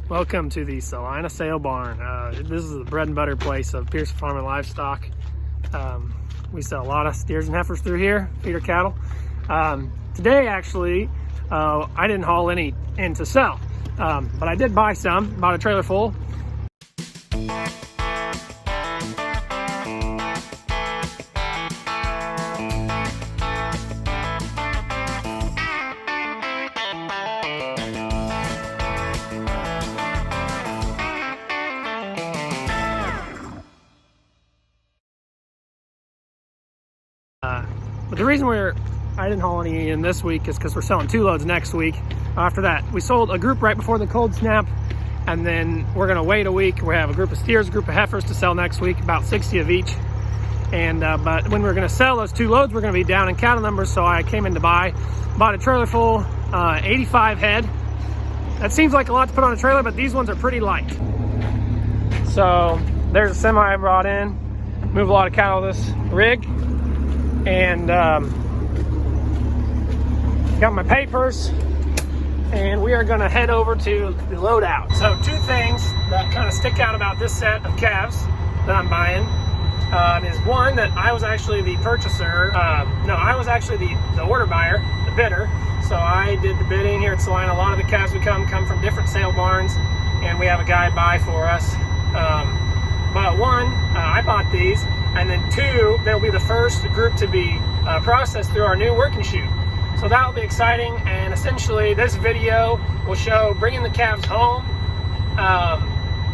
Welcome to the Salina Sale Barn. This is the bread and butter place of Peterson Farm and Livestock. We sell a lot of steers and heifers through here, feeder cattle. Today, actually, I didn't haul any in to sell, but I did buy some, bought a trailer full. But the reason I didn't haul any in this week is because we're selling 2 loads next week. After that, we sold a group right before the cold snap, and then we're gonna wait a week. We have a group of steers, a group of heifers to sell next week, about 60 of each. And but when we're gonna sell those 2 loads, we're gonna be down in cattle numbers, so I came in to bought a trailer full, 85 head. That seems like a lot to put on a trailer, but these ones are pretty light. So there's a semi I brought in, move a lot of cattle with this rig. And got my papers, and we are going to head over to the loadout. So 2 things that kind of stick out about this set of calves that I'm buying is one, that I was actually the purchaser. No, I was actually the order buyer, the bidder. So I did the bidding here at Salina. A lot of the calves we come from different sale barns, and we have a guy buy for us. But one, I bought these. And then 2, they'll be the first group to be processed through our new working chute. So that'll be exciting. And essentially this video will show bringing the calves home,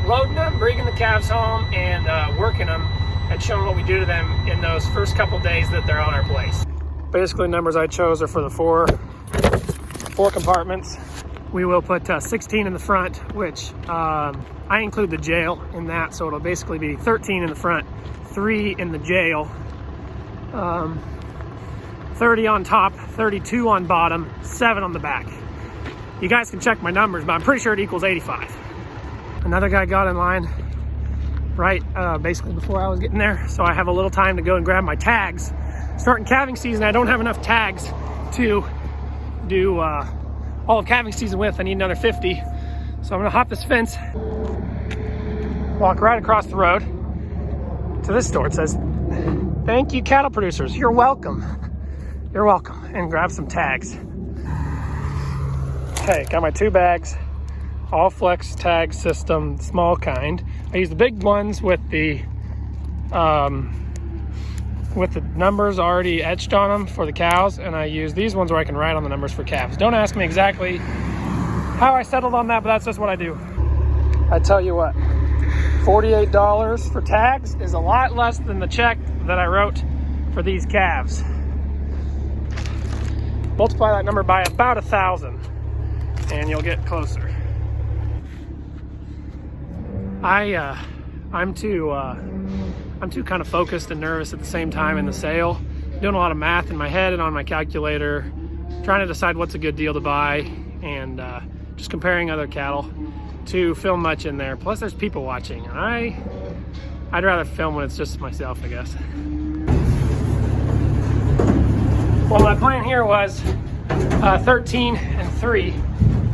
loading them, bringing the calves home, and working them, and showing what we do to them in those first couple days that they're on our place. Basically, numbers I chose are for the four compartments. We will put 16 in the front, which I include the jail in that, so it'll basically be 13 in the front, 3 in the jail, 30 on top, 32 on bottom, 7 on the back. You guys can check my numbers, but I'm pretty sure it equals 85. Another guy got in line right basically before I was getting there, so I have a little time to go and grab my tags. Starting calving season, I don't have enough tags to do all of calving season with. I need another 50. So I'm gonna hop this fence, walk right across the road to this store. It says, "Thank you, cattle producers. You're welcome. You're welcome." And grab some tags. Okay, got my 2 bags, all flex tag system, small kind. I use the big ones with the numbers already etched on them for the cows, and I use these ones where I can write on the numbers for calves. Don't ask me exactly how I settled on that, but that's just what I do. I tell you what, $48 for tags is a lot less than the check that I wrote for these calves. Multiply that number by about 1,000 and you'll get closer. I'm too kind of focused and nervous at the same time in the sale, doing a lot of math in my head and on my calculator, trying to decide what's a good deal to buy, and just comparing other cattle to film much in there. Plus there's people watching, and I'd rather film when it's just myself, I guess. Well, my plan here was 13 and 3,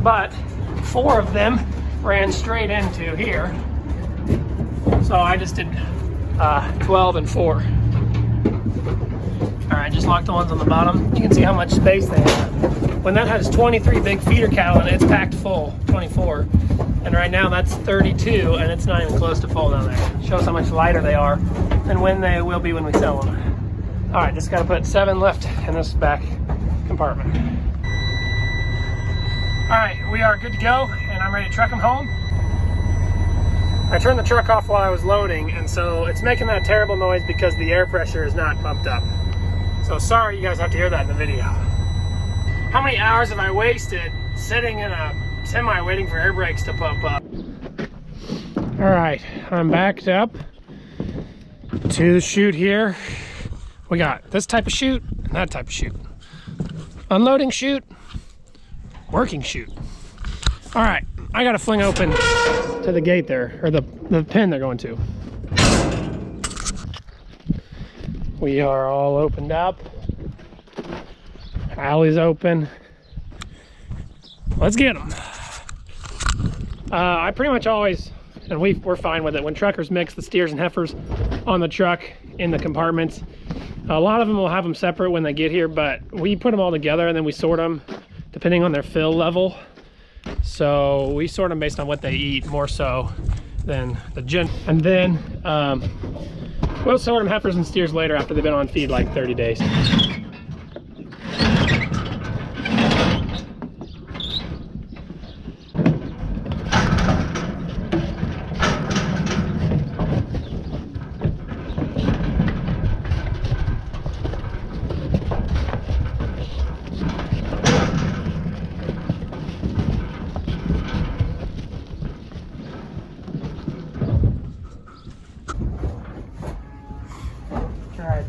but 4 of them ran straight into here. So I just did 12 and 4. All right, just locked the ones on the bottom. You can see how much space they have. When that has 23 big feeder cattle and it's packed full, 24. And right now that's 32, and it's not even close to full down there. Shows how much lighter they are than when they will be when we sell them. All right, just gotta put 7 left in this back compartment. All right, we are good to go, and I'm ready to truck them home. I turned the truck off while I was loading, and so it's making that terrible noise because the air pressure is not pumped up. So sorry you guys have to hear that in the video. How many hours have I wasted sitting in a semi waiting for air brakes to pump up? All right, I'm backed up to the chute here. We got this type of chute and that type of chute. Unloading chute, working chute. All right, I gotta fling open to the gate there, or the pin they're going to. We are all opened up. Alley's open. Let's get them. I pretty much always, and we're fine with it, when truckers mix the steers and heifers on the truck in the compartments. A lot of them will have them separate when they get here, but we put them all together and then we sort them depending on their fill level. So we sort them based on what they eat more so than the gen. And then we'll sort them heifers and steers later after they've been on feed like 30 days.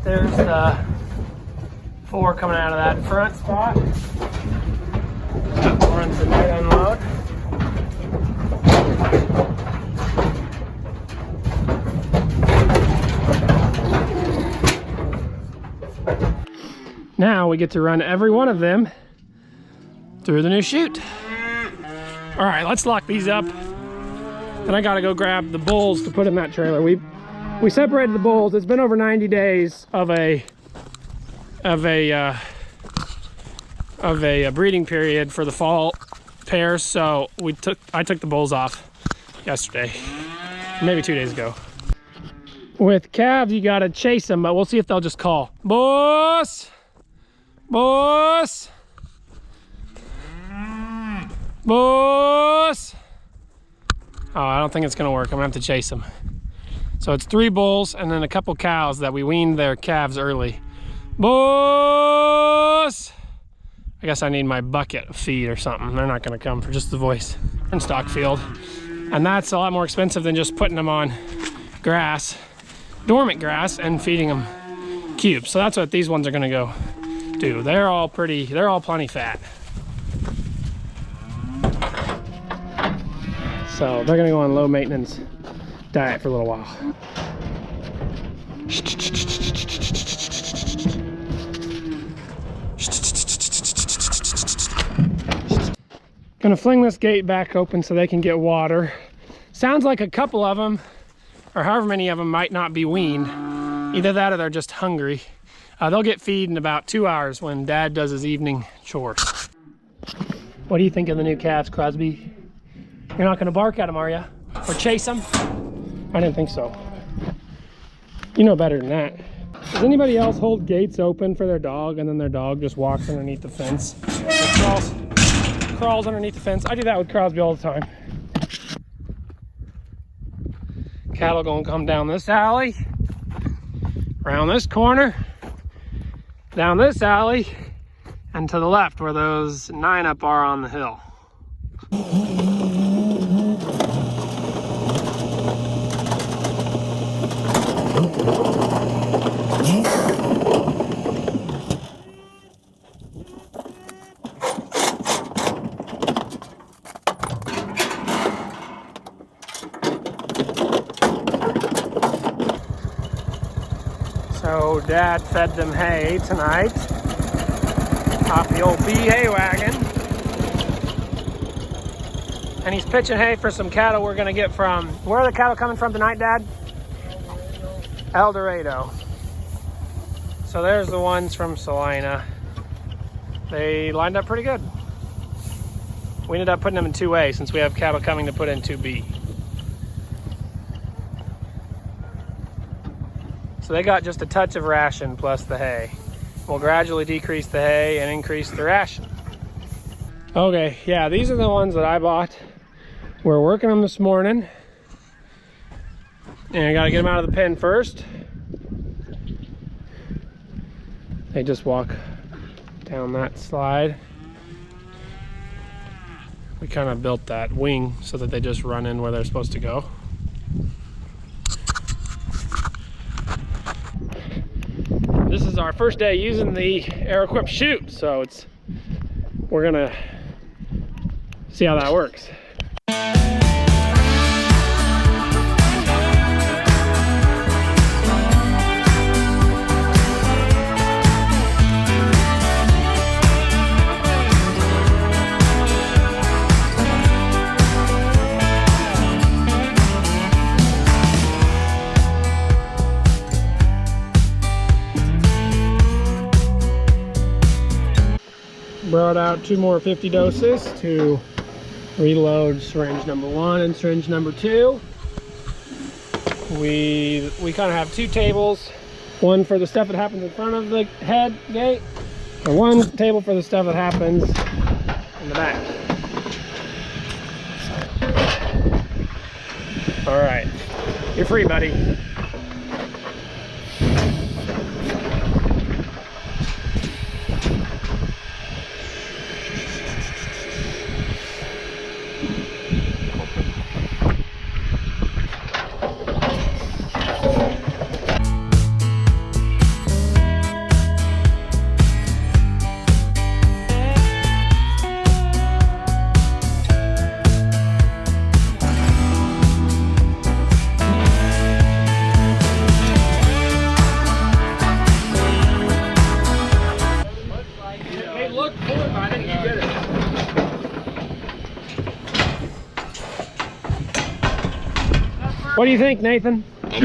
There's the 4 coming out of that front spot. Got one to unload. Now we get to run every one of them through the new chute. All right, let's lock these up. Then I gotta go grab the bulls to put in that trailer. We separated the bulls. It's been over 90 days of a breeding period for the fall pairs. So I took the bulls off yesterday, maybe 2 days ago. With calves, you gotta chase them, but we'll see if they'll just call. Boss, boss, boss. Oh, I don't think it's gonna work. I'm gonna have to chase them. So it's 3 bulls and then a couple cows that we weaned their calves early. Boss! I guess I need my bucket of feed or something. They're not gonna come for just the voice. In stock field. And that's a lot more expensive than just putting them on grass, dormant grass, and feeding them cubes. So that's what these ones are gonna go do. They're all plenty fat. So they're gonna go on low maintenance diet for a little while. Gonna fling this gate back open so they can get water. Sounds like a couple of them, or however many of them, might not be weaned. Either that or they're just hungry. They'll get feed in about 2 hours when Dad does his evening chores. What do you think of the new calves, Crosby? You're not gonna bark at them, are you? Or chase them? I didn't think so. You know better than that. Does anybody else hold gates open for their dog and then their dog just walks underneath the fence? Or crawls underneath the fence? I do that with Crosby all the time. Cattle gonna come down this alley, around this corner, down this alley, and to the left where those 9 up are on the hill. So Dad fed them hay tonight off the old B hay wagon. And he's pitching hay for some cattle we're gonna get from, where are the cattle coming from tonight, Dad? El Dorado. So there's the ones from Salina. They lined up pretty good. We ended up putting them in 2A since we have cattle coming to put in 2B. So they got just a touch of ration plus the hay. We'll gradually decrease the hay and increase the ration. Okay, yeah, these are the ones that I bought. We're working them this morning. And I gotta get them out of the pen first. They just walk down that slide. We kind of built that wing so that they just run in where they're supposed to go. This is our first day using the air-equipped chute, so we're gonna see how that works. brought out 2 more 50 doses to reload syringe number 1 and syringe number 2. We kind of have 2 tables, one for the stuff that happens in front of the head gate, and 1 table for the stuff that happens in the back. All right, you're free, buddy. What do you think, Nathan? This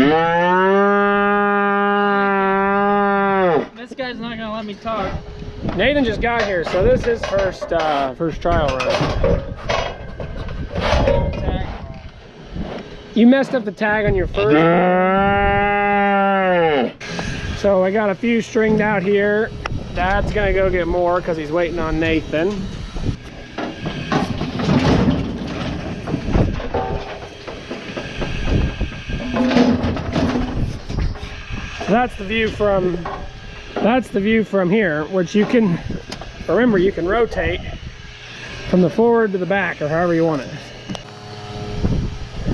guy's not gonna let me talk. Nathan just got here, so this is first trial run. Tag. You messed up the tag on your first. So I got a few stringed out here. Dad's gonna go get more because he's waiting on Nathan. That's the view from here, which you can, remember, you can rotate from the forward to the back or however you want it.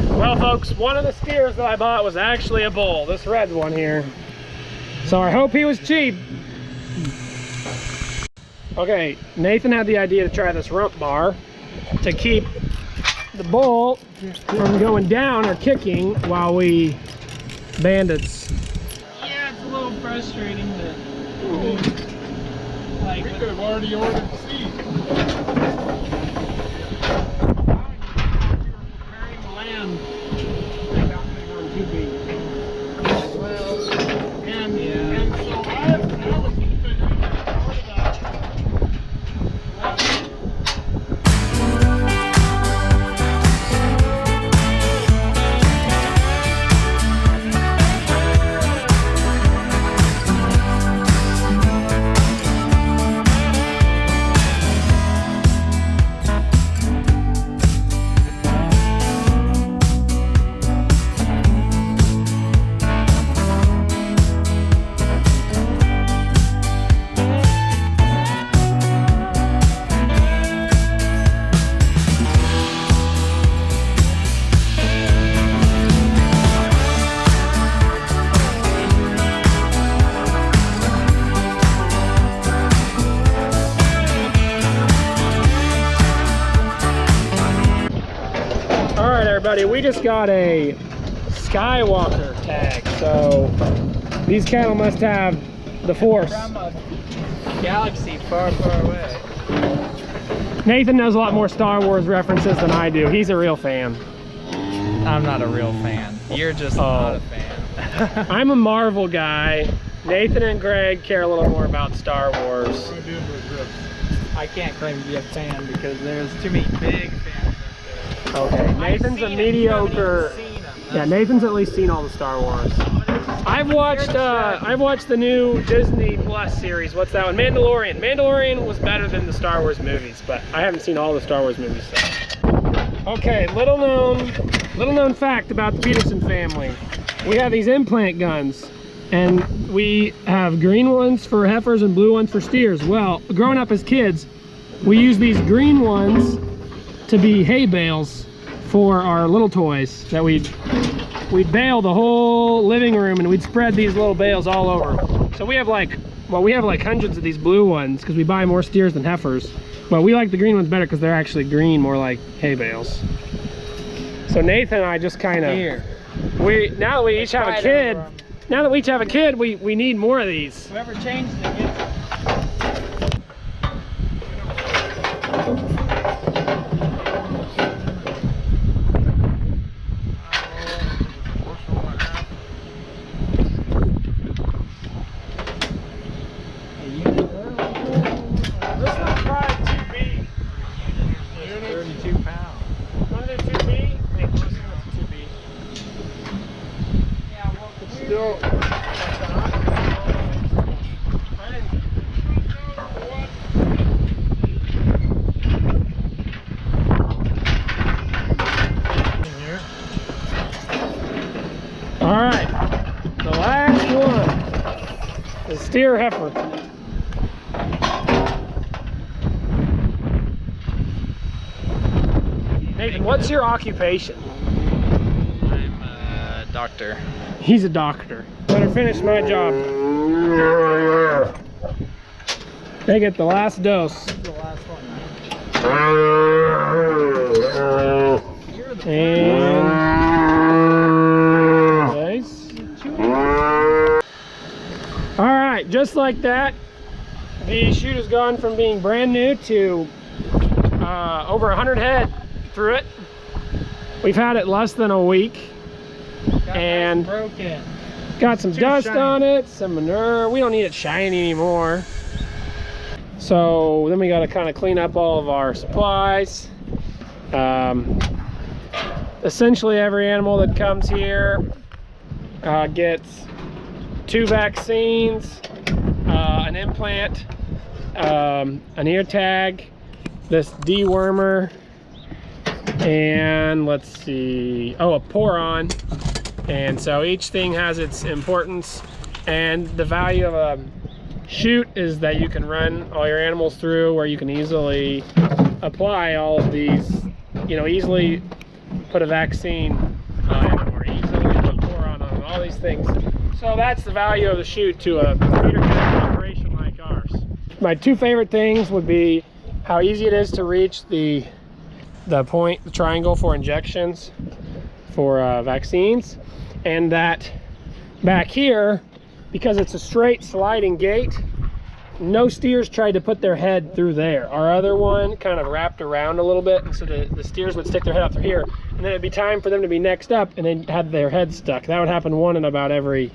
Well folks, one of the steers that I bought was actually a bull, this red one here. So I hope he was cheap. Okay, Nathan had the idea to try this rump bar to keep the bull from going down or kicking while we bandits. Yeah, it's a little frustrating that, like, we could have already ordered the seed. Preparing the land. They got me on TV. Well, And so I was going to figure out part of that. Everybody, we just got a Skywalker tag, so these cattle must have the Force. from a galaxy far, far away. Nathan knows a lot more Star Wars references than I do. He's a real fan. I'm not a real fan. You're just not a fan. I'm a Marvel guy. Nathan and Greg care a little more about Star Wars. I can't claim to be a fan because there's too many big fans. Okay, Nathan's a mediocre. Yeah, Nathan's at least seen all the Star Wars. I've watched the new Disney Plus series. What's that one? Mandalorian. Mandalorian was better than the Star Wars movies, but I haven't seen all the Star Wars movies. So. Okay, little known fact about the Peterson family. We have these implant guns, and we have green ones for heifers and blue ones for steers. Well, growing up as kids, we used these green ones to be hay bales for our little toys that we'd bale the whole living room, and we'd spread these little bales all over. So we have like hundreds of these blue ones because we buy more steers than heifers. But we like the green ones better because they're actually green, more like hay bales. So Nathan and I just kind of, now that we each have a kid, we need more of these. Whoever changed it gets it. go. All right, the last one, the steer heifer. Nathan, what's your occupation? I'm a doctor. He's a doctor. Better finish my job. They get the last dose. The last one, right? And nice. All right, just like that, the chute has gone from being brand new to over 100 head through it. We've had it less than a week, and broken. got some dust shiny on it, some manure. We don't need it shiny anymore. So then we got to kind of clean up all of our supplies. Essentially every animal that comes here gets 2 vaccines, an implant, an ear tag, this dewormer, and let's see, oh, a pour-on. And so each thing has its importance, and the value of a chute is that you can run all your animals through, where you can easily apply all of these, you know, easily put a vaccine on, or easily put a pour-on on, all these things. So that's the value of the chute to a feeder cattle operation like ours. My 2 favorite things would be how easy it is to reach the point, the triangle for injections for vaccines, and that back here, because it's a straight sliding gate, no steers tried to put their head through there. Our other one kind of wrapped around a little bit, and so the steers would stick their head out through here, and then it'd be time for them to be next up, and they had their head stuck. That would happen 1 in about every,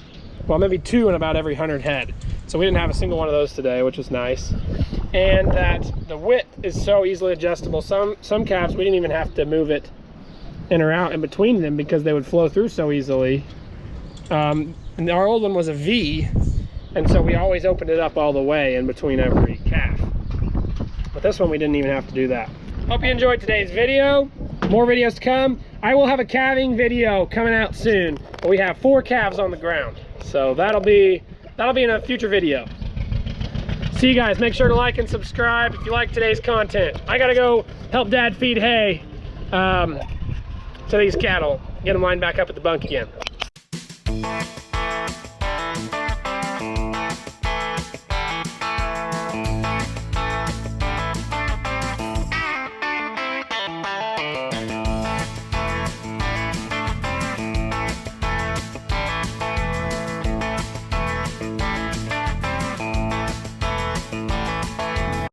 well, maybe 2 in about every 100 head. So we didn't have a single one of those today, which was nice. And that the width is so easily adjustable. Some calves, we didn't even have to move it in or out in between them because they would flow through so easily. And our old one was a V, and so we always opened it up all the way in between every calf. But this one we didn't even have to do that. Hope you enjoyed today's video. More videos to come. I will have a calving video coming out soon. We have 4 calves on the ground, so that'll be in a future video. See you guys. Make sure to like and subscribe if you like today's content. I gotta go help Dad feed hay to these cattle. Get them lined back up at the bunk again.